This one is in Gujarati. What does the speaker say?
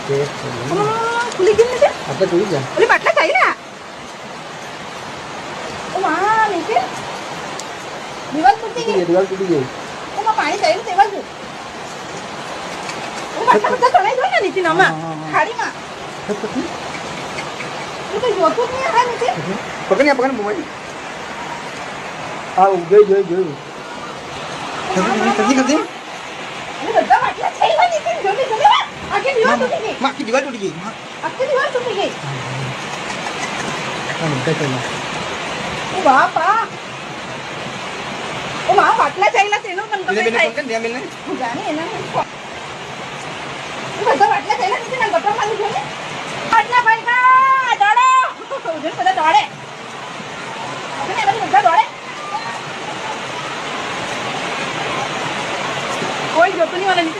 ખુલી ગઈ ને આપણે જોઈ ગયા ઓલી બાટલા ચાલ્યા ઓ માં નીચે દિવાલ તૂટી ગઈ ઓ માં પાણી ચાલ્યું તે બાજુ ઓ બાટલા બધા તણાઈ ગયો ને નીચે નમા ખાડીમાં એ તો જોતું જ નહીં હા નીચે પકડ મોબાઈલ આ જોઈ જલ્દી એ બધા બાટલા ચાલ્યા નીચે જલ્દી આખી દિવાલ તૂટી ગઈ માં की दीवार टूट गई આખી દિવાલ તૂટી ગઈ हां निकल चला ઓ બાપા ઓ માં બાટલા ચાલ્યા તેનો પણ તો मैंने થાય फोन कर दिया मैंने જાને એના બધા બાટલા ચાલ્યા નીચે ના ગટર માં લીધો ને બાટલા ભાઈ કા દોડો ઉજન બધા દોડે આપણે એના બધા દોડે કોઈ જોતું નહીં વાળા નીચે